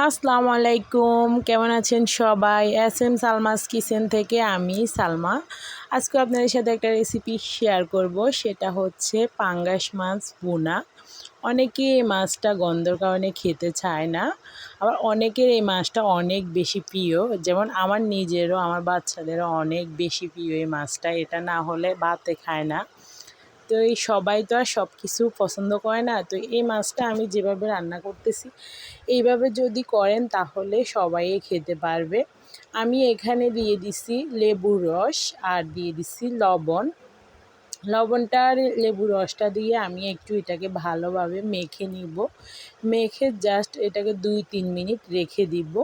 আসসালামু আলাইকুম, কেমন আছেন সবাই? এস এম সালমাস কিচেন থেকে আমি সালমা। আজকে আপনাদের সাথে একটা রেসিপি শেয়ার করব, সেটা হচ্ছে পাঙ্গাস মাছ ভুনা। অনেকে এই মাছটা গন্ধর কারণে খেতে চায় না, আবার অনেকের এই মাছটা অনেক বেশি প্রিয়। যেমন আমার নিজেরও, আমার বাচ্চাদেরও অনেক বেশি প্রিয় এই মাছটা। এটা না হলে ভাতে খায় না। তো এই সবাই তো আর সব কিছু পছন্দ করে না। তো এই মাছটা আমি যেভাবে রান্না করতেছি, এইভাবে যদি করেন তাহলে সবাই খেতে পারবে। আমি এখানে দিয়ে দিছি লেবুর রস আর দিয়ে দিছি লবণ। লবণটা আর লেবুর রসটা দিয়ে আমি একটু এটাকে ভালোভাবে মেখে নিব। মেখে জাস্ট এটাকে 2-3 মিনিট রেখে দিব।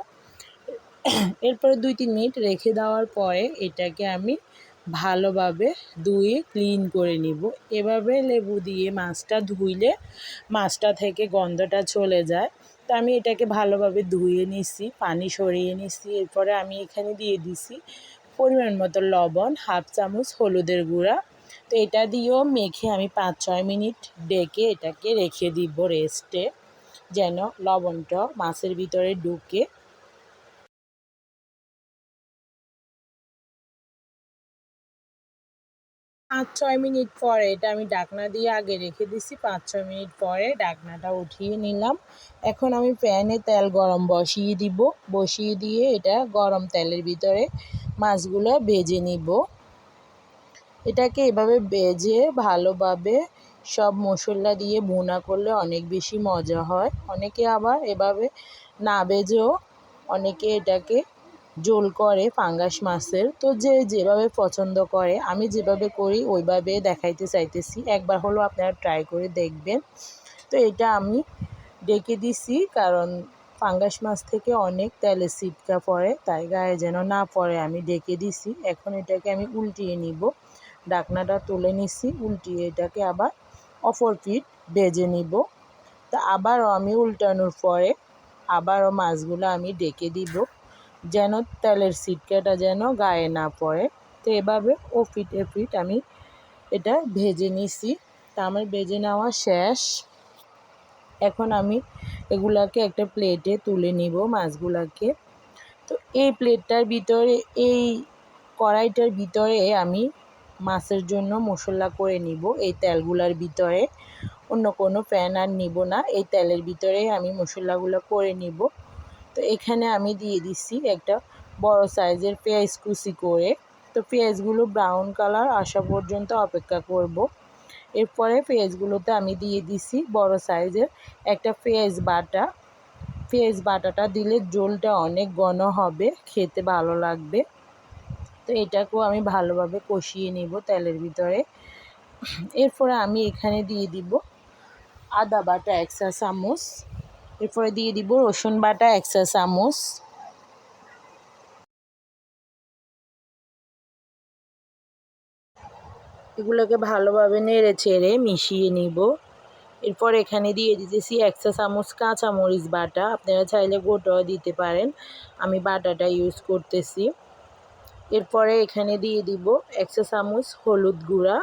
এরপরে 2-3 মিনিট রেখে দেওয়ার পরে এটাকে আমি ভালোভাবে ধুয়ে ক্লিন করে নিব। এভাবে লেবু দিয়ে মাছটা ধুইলে মাছটা থেকে গন্ধটা চলে যায়। তো আমি এটাকে ভালোভাবে ধুয়ে নিছি, পানি সরিয়ে নিছি। এরপরে আমি এখানে দিয়ে দিছি পরিমাণ মতো লবণ, 1/2 চামচ হলুদের গুঁড়া। তো এটা দিয়েও মেখে আমি 5-6 মিনিট ডেকে এটাকে রেখে দিব রেস্টে, যেন লবণটা মাছের ভিতরে ঢুকে। 5-6 মিনিট পরে এটা আমি ঢাকনা দিয়ে আগে রেখে দিছি। 5-6 মিনিট পরে ঢাকনাটা উঠিয়ে নিলাম। এখন আমি প্যানে তেল গরম বসিয়ে দিব। বসিয়ে দিয়ে এটা গরম তেলের ভিতরে মাছগুলো ভেজে নিব। এটাকে এভাবে ভেজে ভালোভাবে সব মশলা দিয়ে ভুনা করলে অনেক বেশি মজা হয়। অনেকে আবার এভাবে না ভেজেও অনেকে এটাকে ঝোল করে পাঙ্গাস মাছের। তো যে যেভাবে পছন্দ করে, আমি যেভাবে করি ওইভাবে দেখাইতে চাইতেছি। একবার হলো আপনারা ট্রাই করে দেখবেন। তো এটা আমি ডেকে দিছি, কারণ পাঙ্গাস মাছ থেকে অনেক তেলের ছিটকা পড়ে, তাই গায়ে যেন না পড়ে আমি ডেকে দিছি। এখন এটাকে আমি উল্টিয়ে নিব। ঢাকনাটা তুলে নিছি, উল্টিয়ে এটাকে আবার অপর পিঠ ভেজে নিব। তা আবারও আমি উল্টানোর পরে আবারও মাছগুলো আমি ডেকে দিব, যেন তেলের ছিটকাটা যেন গায়ে না পড়ে। তো এভাবে ও পিঠ এ পিঠ আমি এটা ভেজে নিছি। তা আমার ভেজে নেওয়া শেষ। এখন আমি এগুলাকে একটা প্লেটে তুলে নিব মাছগুলাকে। তো এই প্লেটটার ভিতরে, এই কড়াইটার ভিতরে আমি মাছের জন্য মশলা করে নিব। এই তেলগুলার ভিতরে অন্য কোনো প্যান আর নিব না, এই তেলের ভিতরেই আমি মশলাগুলো করে নিব। তো এখানে আমি দিয়ে দিচ্ছি একটা বড় সাইজের পেঁয়াজ কুচি করে। তো পেঁয়াজগুলো ব্রাউন কালার আসা পর্যন্ত অপেক্ষা করব। এরপরে পেঁয়াজগুলোতে আমি দিয়ে দিছি বড় সাইজের একটা পেঁয়াজ বাটা। পেঁয়াজ বাটাটা দিলে ঝোলটা অনেক ঘন হবে, খেতে ভালো লাগবে। তো এটাকেও আমি ভালোভাবে কষিয়ে নিব তেলের ভিতরে। এরপরে আমি এখানে দিয়ে দিব আদা বাটা 1 চা চামচ। এরপরে দিয়ে দিব রসুন বাটা 1 চা চামচ। এগুলোকে ভালোভাবে নেড়ে চেড়ে মিশিয়ে নিব। এরপর এখানে দিয়ে দিতেছি 1 চা চামচ কাঁচামরিচ বাটা। আপনারা চাইলে গোটাও দিতে পারেন, আমি বাটাটা ইউজ করতেছি। এরপরে এখানে দিয়ে দিব 1 চা চামচ হলুদ গুঁড়া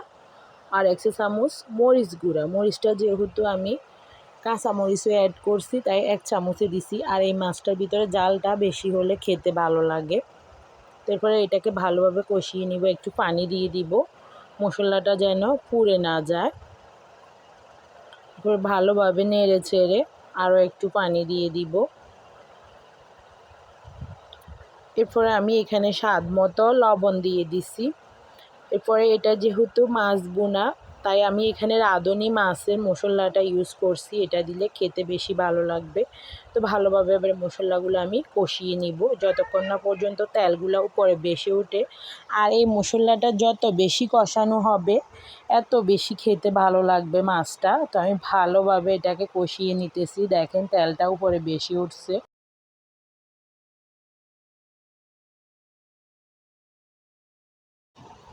আর 1 চা চামচ মরিচ গুঁড়া। মরিচটা যেহেতু আমি কাঁচামরিচও অ্যাড করছি, তাই 1 চামচে দিছি। আর এই মাছটার ভিতরে জালটা বেশি হলে খেতে ভালো লাগে। তারপরে এটাকে ভালোভাবে কষিয়ে নিব, একটু পানি দিয়ে দিব মশলাটা যেন পুড়ে না যায়। এরপর ভালোভাবে নেড়ে চেড়ে আরও একটু পানি দিয়ে দিব। এরপরে আমি এখানে স্বাদ মতো লবণ দিয়ে দিছি। এরপরে এটা যেহেতু মাছ বোনা, তাই আমি এখানে রাঁধুনি মাছের মশলাটা ইউজ করছি। এটা দিলে খেতে বেশি ভালো লাগবে। তো ভালোভাবে এবার মশলাগুলো আমি কষিয়ে নিব যতক্ষণ না পর্যন্ত তেলগুলো উপরে বেশি ওঠে। আর এই মশলাটা যত বেশি কষানো হবে, এত বেশি খেতে ভালো লাগবে মাছটা। তো আমি ভালোভাবে এটাকে কষিয়ে নিতেছি। দেখেন তেলটা উপরে বেশি উঠছে।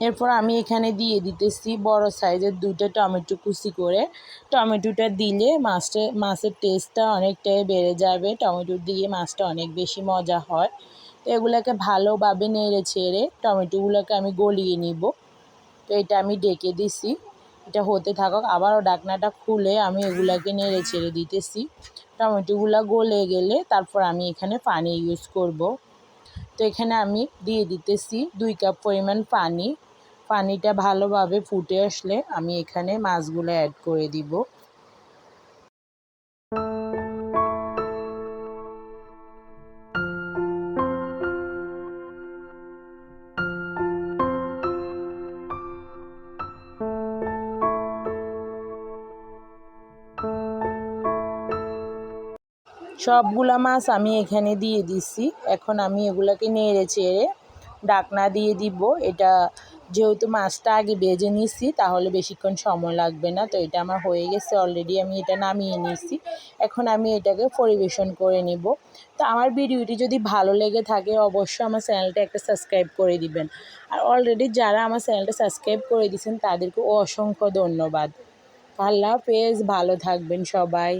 এরপর আমি এখানে দিয়ে দিতেছি বড় সাইজের 2টা টমেটো কুচি করে। টমেটোটা দিলে মাছের টেস্টটা অনেকটাই বেড়ে যাবে। টমেটো দিয়ে মাছটা অনেক বেশি মজা হয়। তো এগুলোকে ভালোভাবে নেড়ে ছেড়ে টমেটোগুলোকে আমি গলিয়ে নিব। তো এটা আমি ঢেকে দিছি। এটা হতে থাকুক। আবারও ঢাকনাটা খুলে আমি এগুলাকে নেড়ে ছেড়ে দিতেছি। টমেটোগুলো গলে গেলে তারপর আমি এখানে পানি ইউজ করব। তো এখানে আমি দিয়ে দিতেছি 2 কাপ পরিমাণ পানি। পানিটা ভালোভাবে ফুটে আসলে আমি এখানে মাছগুলো অ্যাড করে দিব। সবগুলা মাছ আমি এখানে দিয়ে দিছি। এখন আমি এগুলাকে নেড়ে চেড়ে ঢাকনা দিয়ে দিব। এটা যেহেতু মাছটা আগে ভেজে নিছি তাহলে বেশিক্ষণ সময় লাগবে না। তো এটা আমার হয়ে গেছে অলরেডি, আমি এটা নামিয়ে নিছি। এখন আমি এটাকে পরিবেশন করে নিব। তো আমার ভিডিওটি যদি ভালো লেগে থাকে অবশ্যই আমার চ্যানেলটা একটা সাবস্ক্রাইব করে দিবেন। আর অলরেডি যারা আমার চ্যানেলটা সাবস্ক্রাইব করে দিয়েছেন তাদেরকে অসংখ্য ধন্যবাদ। আল্লাহ হাফেজ, ভালো থাকবেন সবাই।